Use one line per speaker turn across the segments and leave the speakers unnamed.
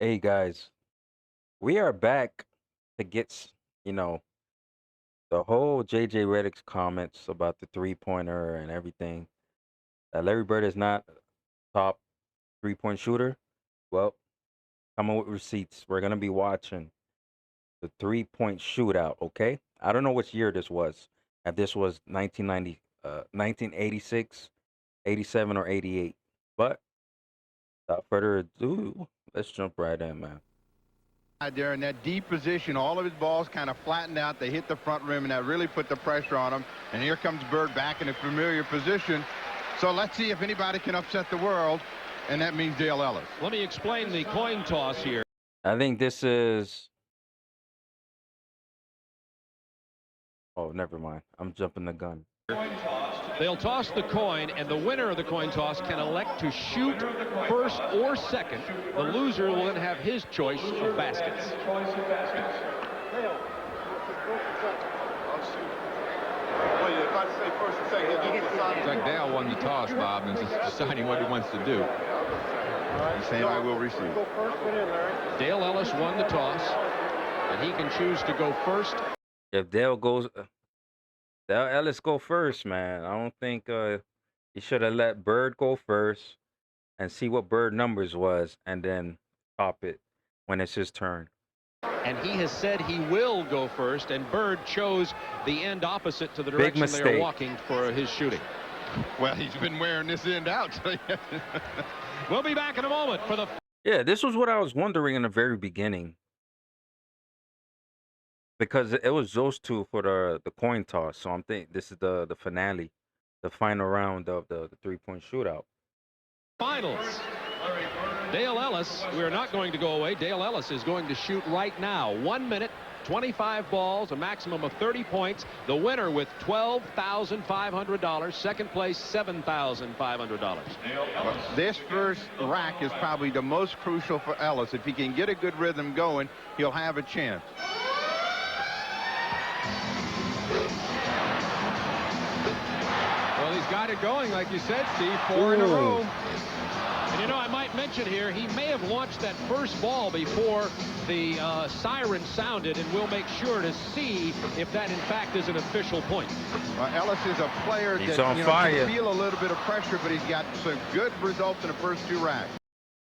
Hey guys, we are back to you know, the whole JJ Redick's comments about the three-pointer and everything. Larry Bird is not a top three-point shooter. Well, coming with receipts. We're gonna be watching the three-point shootout, okay? I don't know which year this was. If this was 1990, 1986, 87, or 88. But without further ado, let's jump right in, man.
There in that deep position, all of his balls kind of flattened out. They hit the front rim, and that really put the pressure on him. And here comes Bird back in a familiar position. So let's see if anybody can upset the world, and that means Dale Ellis.
Let me explain the coin toss here.
I think this is. Oh, never mind. I'm jumping the gun.
They'll toss the coin, and the winner of the coin toss can elect to shoot first or second. The loser will then have his choice of baskets.
It's like Dale won the toss, Bob, and is deciding what he wants to do.
He's saying, I will receive.
Dale Ellis won the toss, and he can choose to go first.
If Dale Ellis go first, man. I don't think he should have let Bird go first and see what Bird numbers was, and then top it when it's his turn.
And he has said he will go first, and Bird chose the end opposite to the
Big
direction they're
mistake.
walking for his shooting.
Well, he's been wearing this end out.
We'll be back in a moment for the...
Yeah, this was what I was wondering in the very beginning. Because it was those two for the coin toss. So I'm thinking this is the finale, the final round of the three-point shootout.
Finals. Dale Ellis, we're not going to go away. Dale Ellis is going to shoot right now. 1 minute, 25 balls, a maximum of 30 points. The winner with $12,500. Second place, $7,500.
This first rack is probably the most crucial for Ellis. If he can get a good rhythm going, he'll have a chance.
Well, he's got it going, like you said, Steve, 4 in a row.
And you know, I might mention here, he may have launched that first ball before the siren sounded, and we'll make sure to see if that in fact is an official point.
Ellis is a player
He's
that
on
can
fire.
feel a little bit of pressure, but he's got some good results in the first two racks.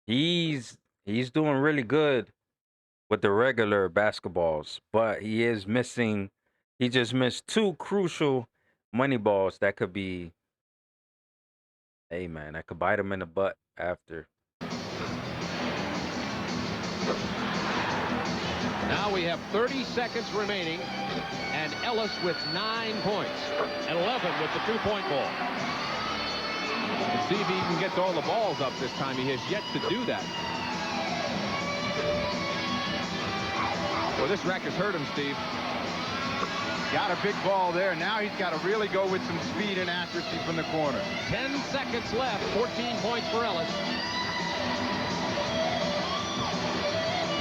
He's doing really good with the regular basketballs, but he is missing. He just missed two crucial money balls that could be. Hey man, that could bite him in the butt after.
Now we have 30 seconds remaining, and Ellis with 9 points, and 11 with the two-point ball.
Let's see if he can get all the balls up this time. He has yet to do that. Well, this rack has hurt him, Steve.
Got a big ball there. Now he's got to really go with some speed and accuracy from the corner.
10 seconds left. 14 points for Ellis.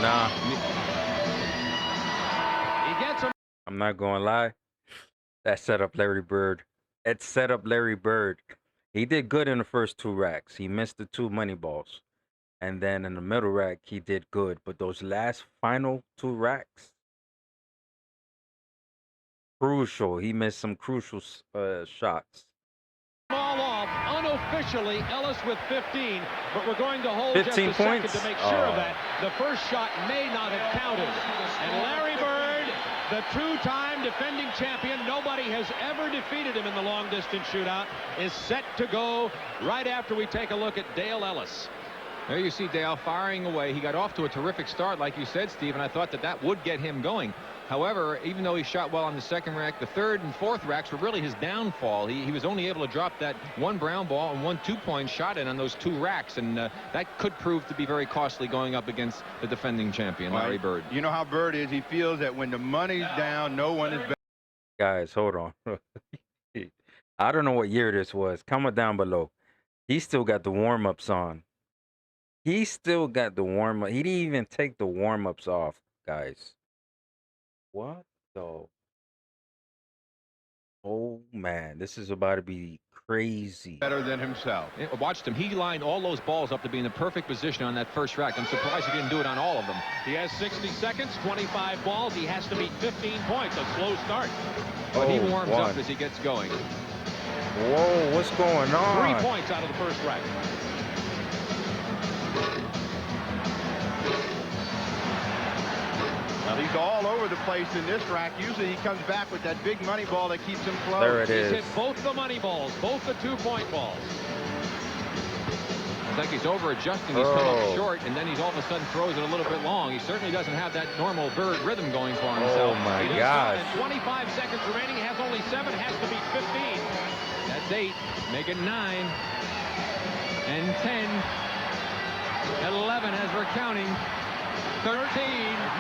Nah,
He gets him.
I'm not going to lie. That set up Larry Bird. It set up Larry Bird. He did good in the first two racks. He missed the two money balls. And then in the middle rack, he did good. But those last final two racks, crucial. He missed some crucial shots.
Ball off unofficially. Ellis with 15, but we're going to hold
15
just a
points?
second to make sure of that. The first shot may not have counted. And Larry Bird, the two-time defending champion, nobody has ever defeated him in the long-distance shootout, is set to go right after we take a look at Dale Ellis.
There you see Dale firing away. He got off to a terrific start, like you said, Steve, and I thought that would get him going. However, even though he shot well on the second rack, the third and fourth racks were really his downfall. He was only able to drop that one brown ball and one two-point shot in on those two racks, and that could prove to be very costly going up against the defending champion, Larry Bird.
You know how Bird is. He feels that when the money's down, no one is better.
Guys, hold on. I don't know what year this was. Comment down below. He still got the warm-ups on. He still got the warm-up. He didn't even take the warm-ups off, guys. What the? Oh man, this is about to be crazy.
Better than himself.
Watched him. He lined all those balls up to be in the perfect position on that first rack. I'm surprised he didn't do it on all of them.
He has 60 seconds, 25 balls. He has to beat 15 points. A slow start.
But he
Oh,
warms
one.
up as he gets going.
Whoa, what's going
3
on?
points out of the first rack.
Well, he's all over the place in this rack. Usually he comes back with that big money ball that keeps him close.
There it
He's
is.
hit both the money balls, both the 2-point balls.
It's like he's over-adjusting. He's come up short, and then he's all of a sudden throws it a little bit long. He certainly doesn't have that normal Bird rhythm going for himself.
Oh my
He does
gosh.
not. And 25 seconds remaining. He has only 7. Has to beat 15.
That's 8. Make it 9. And 10. 11 as we're counting. 13.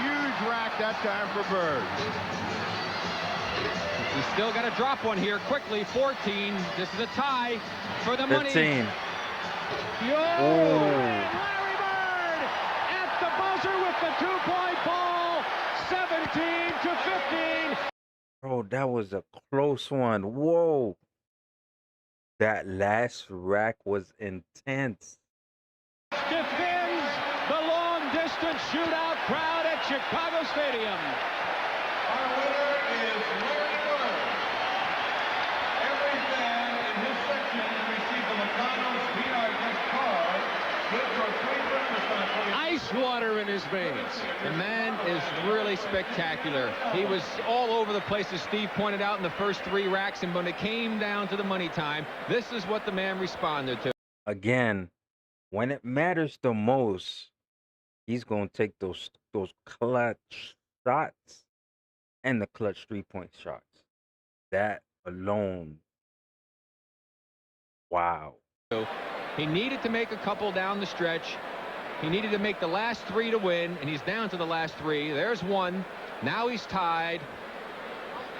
Huge rack that time for Bird.
He's still got to drop one here quickly. 14. This is a tie for the money.
15.
Yo!
Oh.
Larry Bird at the buzzer with the 2-point ball. 17 to 15.
Bro, that was a close one. Whoa. That last rack was intense.
Defends the long-distance shootout crowd at Chicago Stadium.
Our winner is Larry Bird. Every fan in this section received a McDonald's peanut gift card good for 3 breakfast samples.
Ice water in his veins.
The man is really spectacular. He was all over the place, as Steve pointed out, in the first 3 racks, and when it came down to the money time, this is what the man responded to.
Again, when it matters the most, he's gonna take those clutch shots and the clutch 3-point shots. That alone. Wow.
He needed to make a couple down the stretch. He needed to make the last 3 to win, and he's down to the last 3. There's 1. Now he's tied,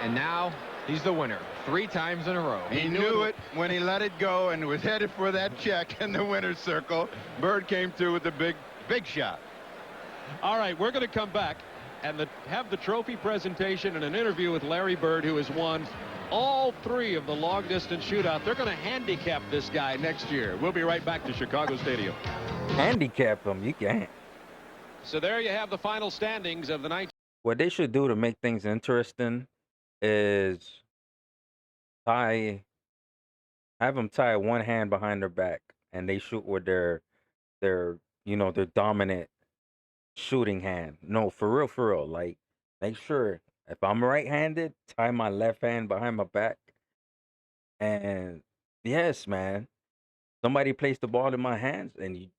and now he's the winner 3 times in a row.
He knew it when he let it go and was headed for that check in the winner's circle. Bird came through with a big shot.
All right, we're going to come back and have the trophy presentation and an interview with Larry Bird, who has won all 3 of the long-distance shootout. They're going to handicap this guy next year. We'll be right back to Chicago Stadium.
Handicap him, you can't.
So there you have the final standings of the 19.
What they should do to make things interesting is have them tie one hand behind their back and they shoot with their their dominant shooting hand. No, for real. Like, make sure if I'm right-handed, tie my left hand behind my back. And yes, man, somebody placed the ball in my hands and you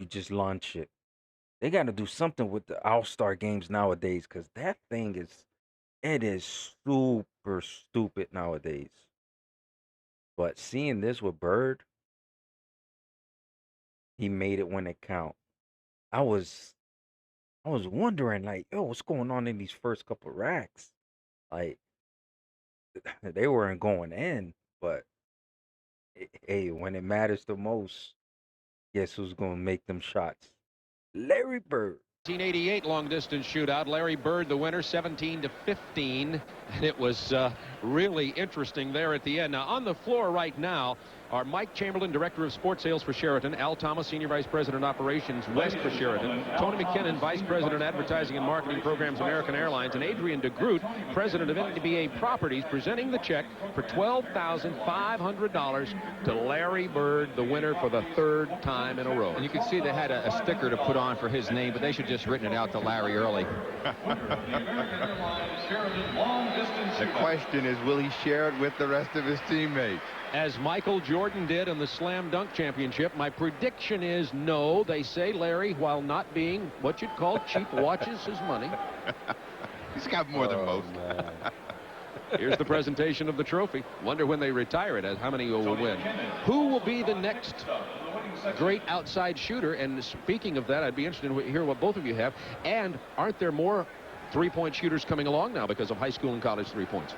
just launch it. They got to do something with the All-Star games nowadays, because that thing is super stupid nowadays. But seeing this with Bird, he made it when it count. I was wondering, like, yo, what's going on in these first couple racks? Like, they weren't going in, but hey, when it matters the most, guess who's gonna make them shots? Larry Bird.
1988 long-distance shootout. Larry Bird, the winner, 17 to 15. And it was really interesting there at the end. Now, on the floor right now are Mike Chamberlain, Director of Sports Sales for Sheraton, Al Thomas, Senior Vice President Operations West for Sheraton, Tony McKinnon, Vice President Advertising and Marketing Programs, American Airlines, and Adrian DeGroot, President of NBA Properties, presenting the check for $12,500 to Larry Bird, the winner for the 3rd time in a row.
And you can see they had a sticker to put on for his name, but they should just written it out to Larry early.
The question is, will he share it with the rest of his teammates?
As Michael Jordan did in the Slam Dunk Championship, my prediction is no. They say Larry, while not being what you'd call cheap, watches his money.
He's got more than most.
Here's the presentation of the trophy. Wonder when they retire it, as how many will win. Who will be the next great outside shooter? And speaking of that, I'd be interested to hear what both of you have. And aren't there more 3-point shooters coming along now because of high school and college 3-points?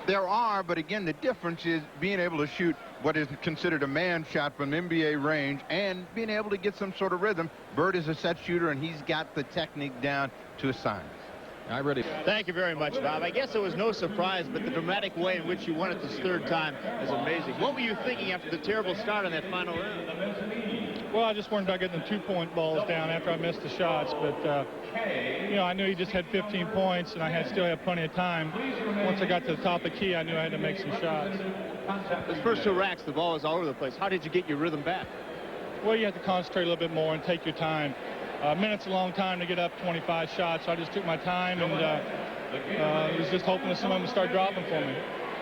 There are, but again, the difference is being able to shoot what is considered a man shot from NBA range and being able to get some sort of rhythm. Bird is a set shooter, and he's got the technique down to a science.
I really.
Thank you very much, Bob. I guess it was no surprise, but the dramatic way in which you won it this third time is amazing. What were you thinking after the terrible start on that final round?
Well, I just worried about getting the 2-point balls down after I missed the shots, but you know, I knew he just had 15 points, and I still had plenty of time. Once I got to the top of the key, I knew I had to make some shots.
Those first 2 racks, the ball was all over the place. How did you get your rhythm back?
Well, you have to concentrate a little bit more and take your time. A minute's a long time to get up 25 shots, so I just took my time and was just hoping that some of them would start dropping for me.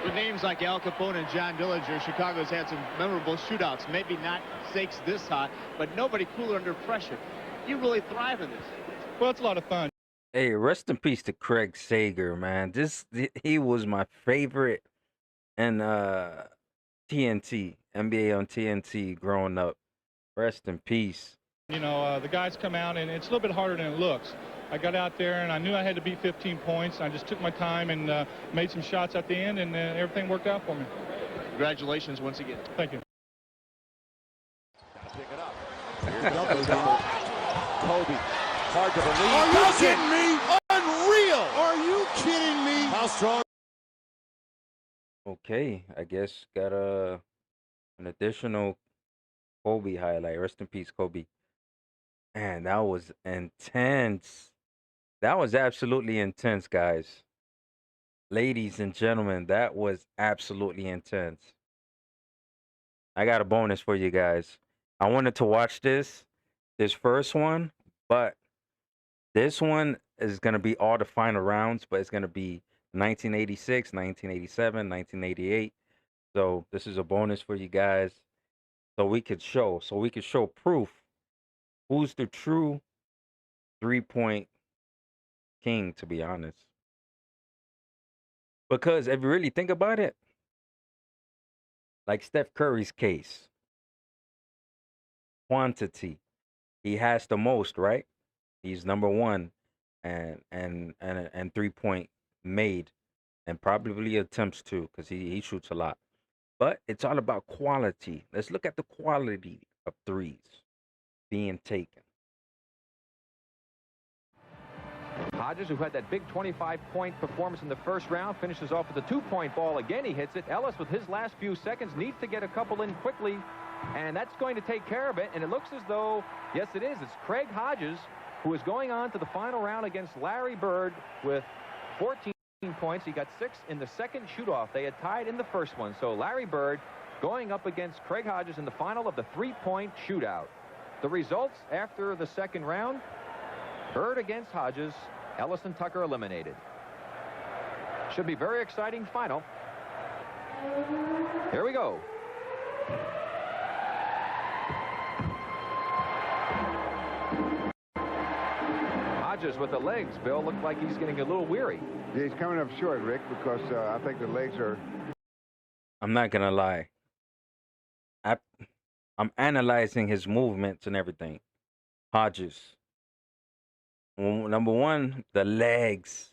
With names like Al Capone and John Dillinger, Chicago's had some memorable shootouts. Maybe not stakes this hot, but nobody cooler under pressure. You really thrive in this.
Well, it's a lot of fun.
Hey, rest in peace to Craig Sager, man. He was my favorite in TNT, NBA on TNT growing up. Rest in peace.
You know, the guys come out, and it's a little bit harder than it looks. I got out there, and I knew I had to beat 15 points. And I just took my time and made some shots at the end, and everything worked out for me.
Congratulations once again.
Thank you.
Pick it up. Here's Kobe. Hard to believe.
Are you kidding me? Unreal! Are you kidding me? How strong?
Okay, I guess got an additional Kobe highlight. Rest in peace, Kobe. Man, that was intense. That was absolutely intense, guys. Ladies and gentlemen, that was absolutely intense. I got a bonus for you guys. I wanted to watch this first one, but this one is going to be all the final rounds, but it's going to be 1986, 1987, 1988. So this is a bonus for you guys. So we could show proof who's the true 3-point king, to be honest. Because if you really think about it, like Steph Curry's case, quantity, he has the most, right? He's number one and 3-point made, and probably attempts too, because he shoots a lot. But it's all about quality. Let's look at the quality of threes being taken.
Hodges, who had that big 25-point performance in the first round, finishes off with a 2-point ball. Again, he hits it. Ellis, with his last few seconds, needs to get a couple in quickly, and that's going to take care of it. And it looks as though, yes, it is. It's Craig Hodges, who is going on to the final round against Larry Bird with 14 points. He got 6 in the second shoot-off. They had tied in the first one. So Larry Bird going up against Craig Hodges in the final of the 3-point shootout. The results after the second round: Bird against Hodges, Ellis and Tucker eliminated. Should be very exciting final. Here we go. Hodges with the legs. Bill looked like he's getting a little weary.
Yeah, he's coming up short, Rick, because I think the legs are...
I'm not gonna lie. I'm analyzing his movements and everything. Hodges. Number one, the legs.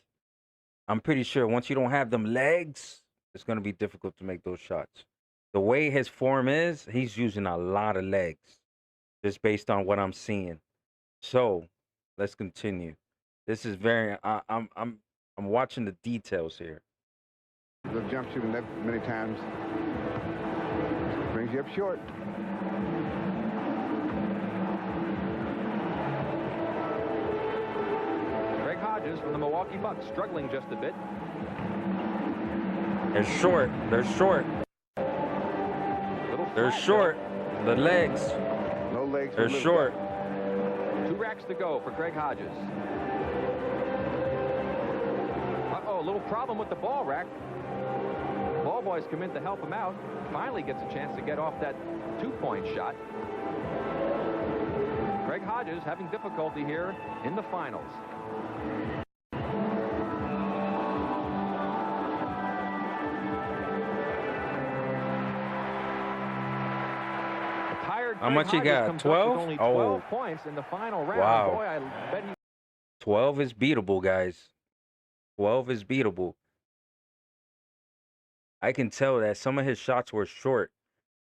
I'm pretty sure once you don't have them legs, it's going to be difficult to make those shots. The way his form is, he's using a lot of legs, just based on what I'm seeing. So let's continue. This is very. I'm watching the details here.
The jump shooting that many times brings you up short.
Craig Hodges from the Milwaukee Bucks, struggling just a bit.
They're short. They're short. They're short. The legs.
No legs.
They're short.
2 racks to go for Craig Hodges. Uh-oh, a little problem with the ball rack. Ball boys come in to help him out. Finally gets a chance to get off that 2-point shot. Craig Hodges having difficulty here in the finals.
How much he got? 12?
Only 12 points in the final round.
Wow.
Boy, I bet he...
12 is beatable, guys. 12 is beatable. I can tell that some of his shots were short,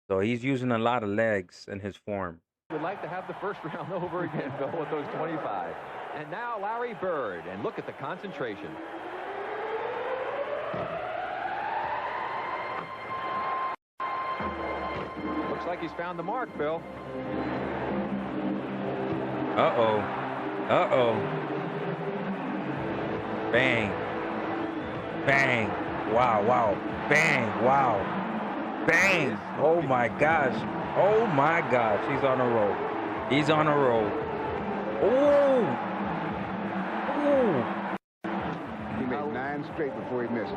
so he's using a lot of legs in his form.
would like to have the first round over again, Bill, with those 25. And now Larry Bird, and look at the concentration. Looks like he's found the mark, Bill.
Uh-oh. Uh-oh. Bang. Bang. Wow, wow. Bang. Wow. Bang. Oh, my gosh. Oh, my gosh. He's on a roll. He's on a roll. Oh. Oh.
He made 9 straight before he missed.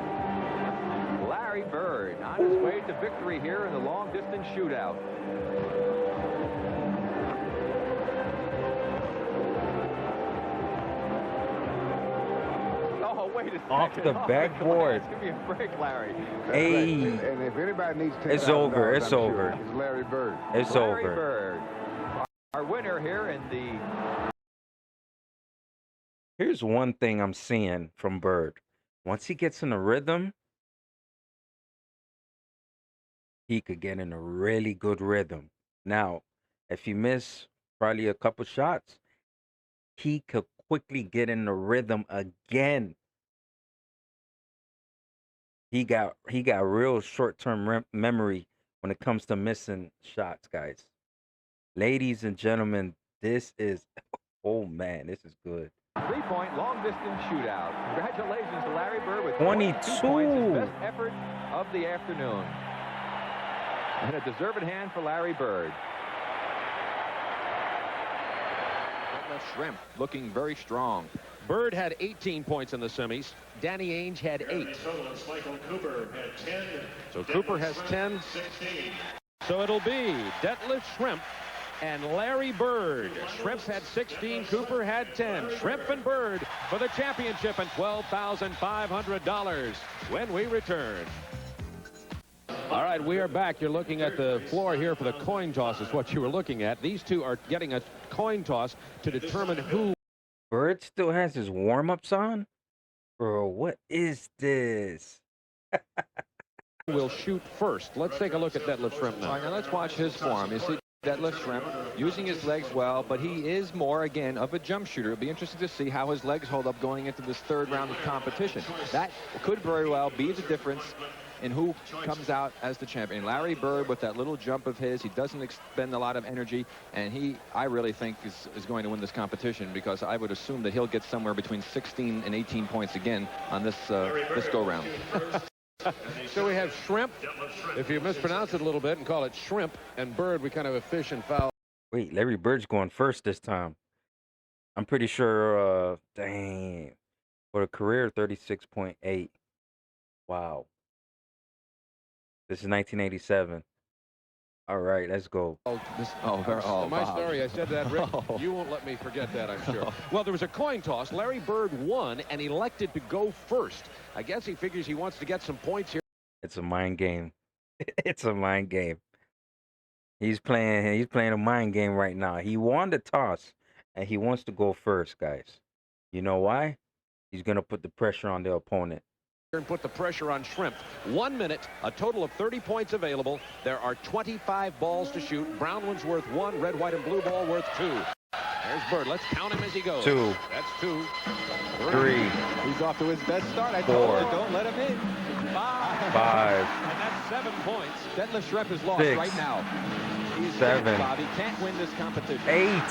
Larry Bird on his way to victory here in the long-distance shootout. Oh, wait a second.
Off the backboard.
Give me a break, Larry.
Hey.
And if anybody needs $10,000,
It's over. It's
I'm sure
over.
it's Larry Bird.
It's
Larry
over.
Bird, our winner here in the...
Here's one thing I'm seeing from Bird. Once he gets in a rhythm, he could get in a really good rhythm. Now, if he miss probably a couple shots, he could quickly get in the rhythm again. He got real short-term memory when it comes to missing shots, guys. Ladies and gentlemen, this is, oh man, this is good.
3-point long-distance shootout. Congratulations to Larry Bird with
22
points, his best effort of the afternoon. And a deserved hand for Larry Bird. Detlef Schrempf looking very strong.
Bird had 18 points in the semis. Danny Ainge had 8.
Michael Cooper had 10.
So Cooper has 10.
16.
So it'll be Detlef Schrempf and Larry Bird. Schrempf had 16, Cooper had 10. Schrempf and Bird for the championship and $12,500 when we return. All right, we are back. You're looking at the floor here for the coin toss is what you were looking at. These two are getting a coin toss to determine who
Bird still has his warm-ups on? Bro, what is this?
will shoot first. Let's take a look at Detlef Schrempf
All
now.
right, now let's watch his form. You see Detlef Schrempf using his legs well, but he is more, again, of a jump shooter. It'll be interesting to see how his legs hold up going into this third round of competition. That could very well be the difference in who comes out as the champion. Larry Bird, with that little jump of his, he doesn't expend a lot of energy, and I really think is going to win this competition, because I would assume that he'll get somewhere between 16 and 18 points again on this go-round.
So we have Schrempf. If you mispronounce it a little bit and call it shrimp, and Bird, we kind of a fish and fowl.
Wait, Larry Bird's going first this time. I'm pretty sure, dang, for a career 36.8. Wow. This is 1987. All right, let's go.
My
Bob.
story, I said that, Rick. You won't let me forget that, I'm sure. Well, there was a coin toss. Larry Bird won and elected to go first. I guess he figures he wants to get some points here.
It's a mind game. It's a mind game. He's playing a mind game right now. He won the toss, and he wants to go first, guys. You know why? He's going to put the pressure on the opponent.
And put the pressure on Schrempf. 1 minute, a total of 30 points available. There are 25 balls to shoot. Brown one's worth 1, red, white, and blue ball worth 2. There's Bird. Let's count him as he goes.
2.
That's 2.
3.
He's off to his best start. I
4.
told you, don't let him in.
5.
5.
And that's 7 points.
Detlef Schrempf is lost
6.
right now. He's
7.
six, Bob. He can't win this competition.
8.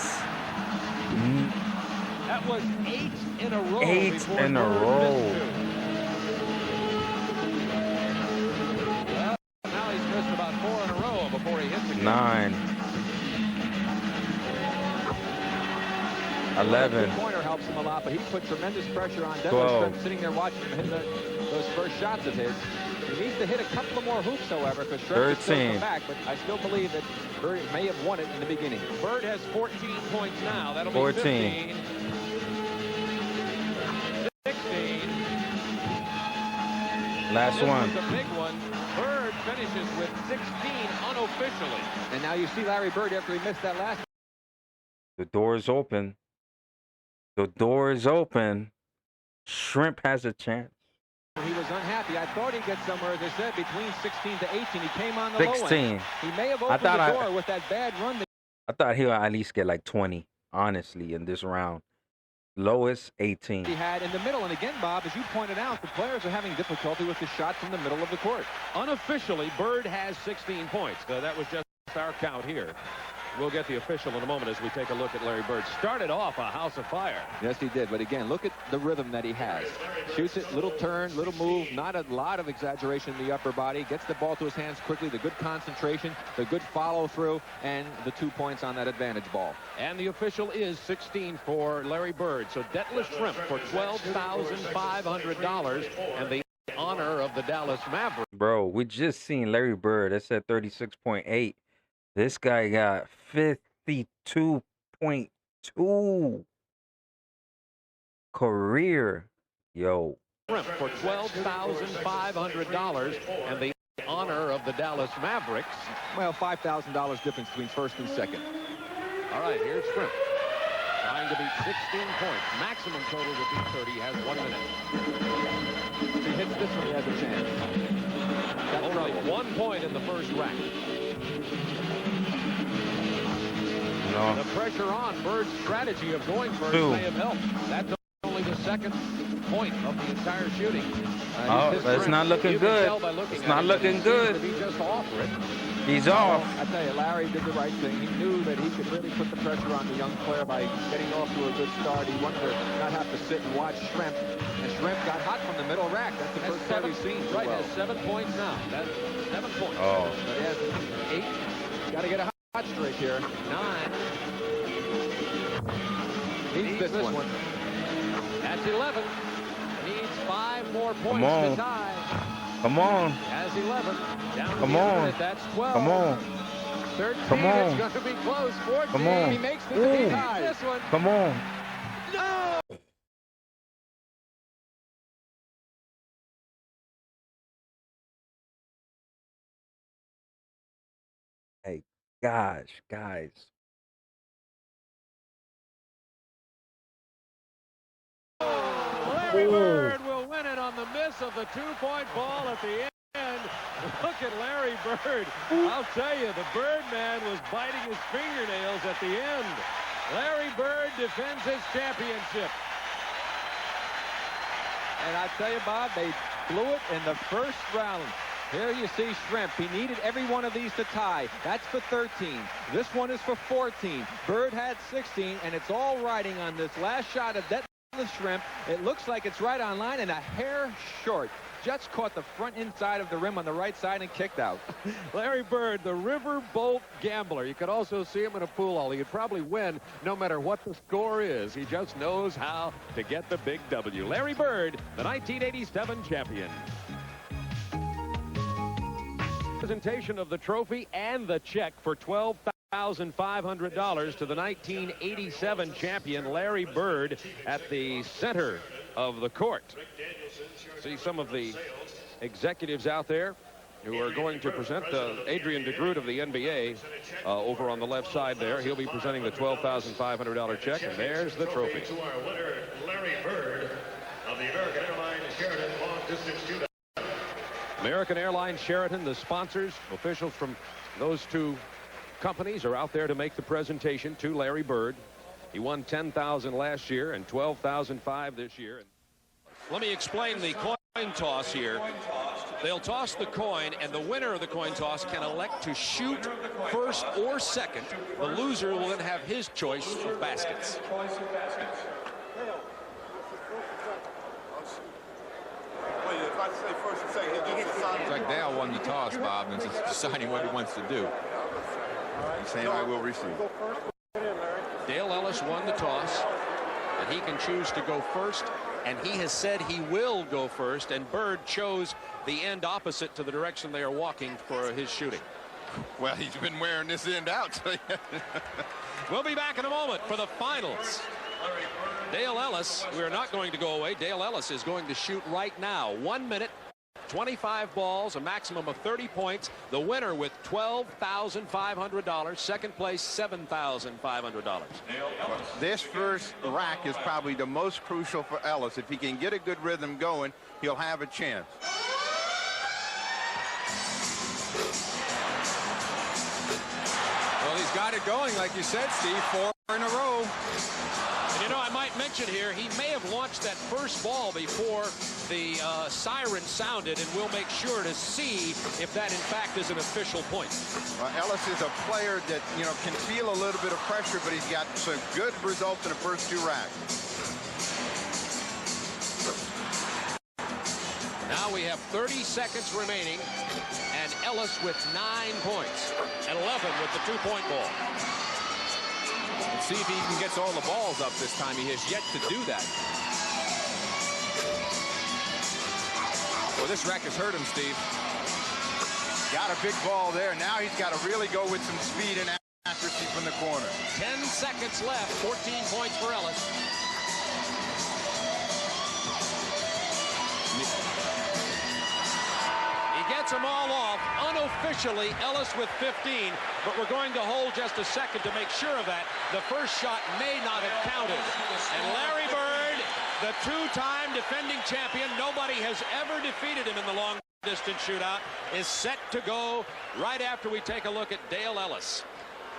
That was 8 in a row.
8
before
in a
Bird
row.
missed 2. Well, now he's missed about 4 in a row before he hits again.
9. 11.
The corner helps him a lot, but he put tremendous pressure on Detlef
12.
Schrempf, sitting there watching him hit those first shots of his. He needs to hit a couple of more hoops, however, because Schrempf is still
13.
come back, but I still believe that Bird may have won it in the beginning.
Bird has 14 points now. That'll
14.
be 15. 16.
Last
This
one.
was a big one. Bird finishes with 16 unofficially.
And now you see Larry Bird after he missed that last.
The door is open. The door is open. Schrempf has a chance.
He was unhappy. I thought he'd get somewhere, as I said, between 16 to 18. He came on the low
16.
end. He may have opened the door with that bad run that
I thought he'll at least get like 20, honestly, in this round. Lowest, 18.
He had in the middle, and again, Bob, as you pointed out, the players are having difficulty with the shot from the middle of the court.
Unofficially, Bird has 16 points. That was just our count here. We'll get the official in a moment as we take a look at Larry Bird. Started off a house of fire.
Yes, he did. But again, look at the rhythm that he has. Shoots it, little turn, little move, not a lot of exaggeration in the upper body. Gets the ball to his hands quickly, the good concentration, the good follow through, and the 2 points on that advantage ball.
And the official is 16 for Larry Bird. So Detlef Shrimp for $12,500 and the honor of the Dallas Mavericks.
Bro, we just seen Larry Bird. That's at 36.8. This guy got 52.2 career. Yo.
For $12,500 and the honor of the Dallas Mavericks.
Well, $5,000 difference between first and second.
All right, here's Shrimp. Trying to beat 16 points. Maximum total to beat 30. He has 1 minute.
If he hits this one, he has a chance.
That's only 1 point in the first rack.
No.
The pressure on Bird's strategy of going first may have helped. That's only the second point of the entire shooting.
That's not looking good. It's not looking good.
He just offer it.
He's off.
I tell you, Larry did the right thing. He knew that he could really put the pressure on the young player by getting off to a good start. He wanted to not have to sit and watch Shrimp. And Shrimp got hot from the middle rack. That's the first time we've seen.
Right,
well.
has 7 points now. That's 7 points.
Oh.
So he has 8. Got to get a hot streak here.
9.
Needs this one.
That's 11. Needs 5 more points
Come on.
to tie.
Come on.
Has 11. Down to
Come
the
on.
minute. That's 12.
Come on.
13.
Come on.
It's going to be close. 14.
Come on.
He makes the
Ooh.
tie. This one.
Come on.
No!
Hey, gosh, guys.
Larry Bird will win it on the miss of the 2-point ball at the end. Look at Larry Bird. I'll tell you, the Birdman was biting his fingernails at the end. Larry Bird defends his championship.
And I tell you, Bob, they blew it in the first round. Here you see Shrimp. He needed every one of these to tie. That's for 13. This one is for 14. Bird had 16, and it's all riding on this last shot of that Shrimp. It looks like it's right on line and a hair short. Just caught the front inside of the rim on the right side and kicked out.
Larry Bird, the riverboat gambler. You could also see him in a pool hall. He could probably win no matter what the score is. He just knows how to get the big W. Larry Bird, the 1987 champion. Presentation of the trophy and the check for $12,500 to the 1987 champion Larry Bird at the center of the court. See some of the executives out there who are going to present Adrian DeGroot of the NBA over on the left side there. He'll be presenting the $12,500 check, and there's the trophy.
To our winner, Larry Bird of the American Airlines Sheraton Long Distance Shootout.
American Airlines, Sheraton, the sponsors, officials from those two companies are out there to make the presentation to Larry Bird. He won $10,000 last year and $12,500 this year. Let me explain the coin toss here. They'll toss the coin, and the winner of the coin toss can elect to shoot first or second. The loser will then have his choice of baskets.
It's like Dale won the toss, Bob, and just deciding what he wants to do. He's saying, I will receive.
Dale Ellis won the toss, and he can choose to go first, and he has said he will go first, and Bird chose the end opposite to the direction they are walking for his shooting.
Well, he's been wearing this end out. So
We'll be back in a moment for the finals. Dale Ellis, we are not going to go away. Dale Ellis is going to shoot right now. 1 minute, 25 balls, a maximum of 30 points. The winner with $12,500. Second place, $7,500.
This first rack is probably the most crucial for Ellis. If he can get a good rhythm going, he'll have a chance.
Well, he's got got it going, like you said, Steve, 4 in a row.
And you know, I might mention here, he may have launched that first ball before the siren sounded, and we'll make sure to see if that in fact is an official point.
Ellis is a player that, you know, can feel a little bit of pressure, but he's got some good results in the first 2 racks.
Now we have 30 seconds remaining, and Ellis with 9 points, and 11 with the 2-point ball.
Let's see if he even gets all the balls up this time. He has yet to do that. Well, this rack has hurt him, Steve.
Got a big ball there. Now he's got to really go with some speed and accuracy from the corner.
10 seconds left, 14 points for Ellis. Gets them all off. Unofficially, Ellis with 15, but we're going to hold just a second to make sure of that. The first shot may not have counted. And Larry Bird, the 2-time defending champion, nobody has ever defeated him in the long distance shootout, is set to go right after we take a look at Dale Ellis.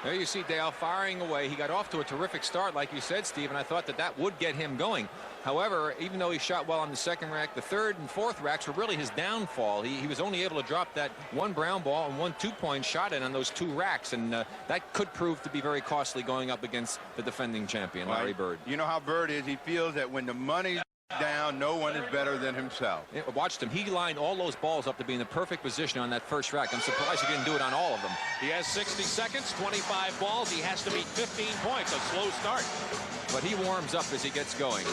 There you see Dale firing away. He got off to a terrific start, like you said, Steve, and I thought that that would get him going. However, even though he shot well on the second rack, the third and fourth racks were really his downfall. He was only able to drop that 1 brown ball and 1 2-point shot in on those 2 racks, and that could prove to be very costly going up against the defending champion, Larry Bird.
You know how Bird is. He feels that when the money's down, no one is better than himself.
Yeah, watched him. He lined all those balls up to be in the perfect position on that first rack. I'm surprised he didn't do it on all of them.
He has 60 seconds, 25 balls. He has to beat 15 points, a slow start.
But he warms up as he gets going.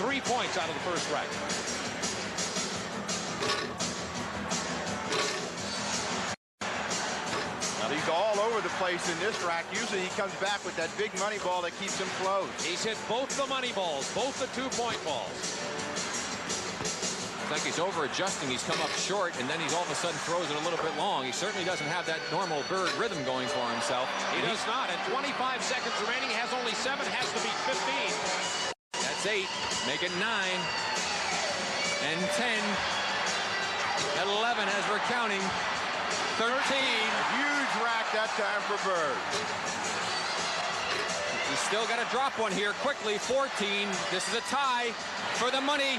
3 points out of the first rack.
Now he's all over the place in this rack. Usually he comes back with that big money ball that keeps him close.
He's hit both the money balls, both the 2-point balls.
It's like he's over adjusting. He's come up short, and then he's all of a sudden throws it a little bit long. He certainly doesn't have that normal Bird rhythm going for himself.
He does not. And 25 seconds remaining. Has only 7. Has to beat 15.
That's 8. Make it 9. And 10. At 11 as we're counting. 13.
Huge rack that time for Bird.
He's still got to drop one here quickly. 14. This is a tie for the money.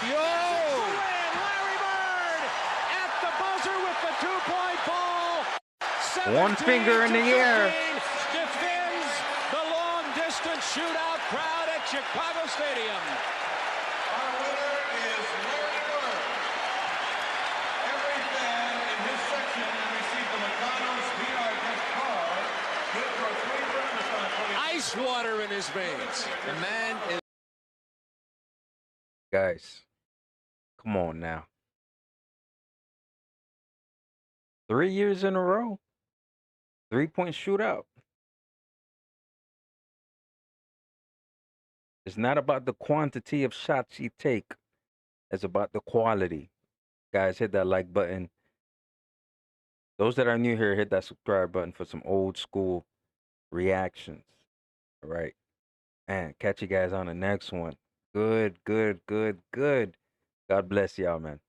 Yo!
Larry Bird at the buzzer with the 2-point ball.
1 finger in the air.
Defends the long-distance shootout crowd at Chicago Stadium.
Our winner is Larry Bird. Every fan in this section received the McDonald's VR gift card. Good for 3 breakfast on 20.
Ice water in his veins.
The man is...
Guys, come on now. 3 years in a row. 3-point shootout. It's not about the quantity of shots you take. It's about the quality. Guys, hit that like button. Those that are new here, hit that subscribe button for some old school reactions. All right. And catch you guys on the next one. Good. God bless y'all, man.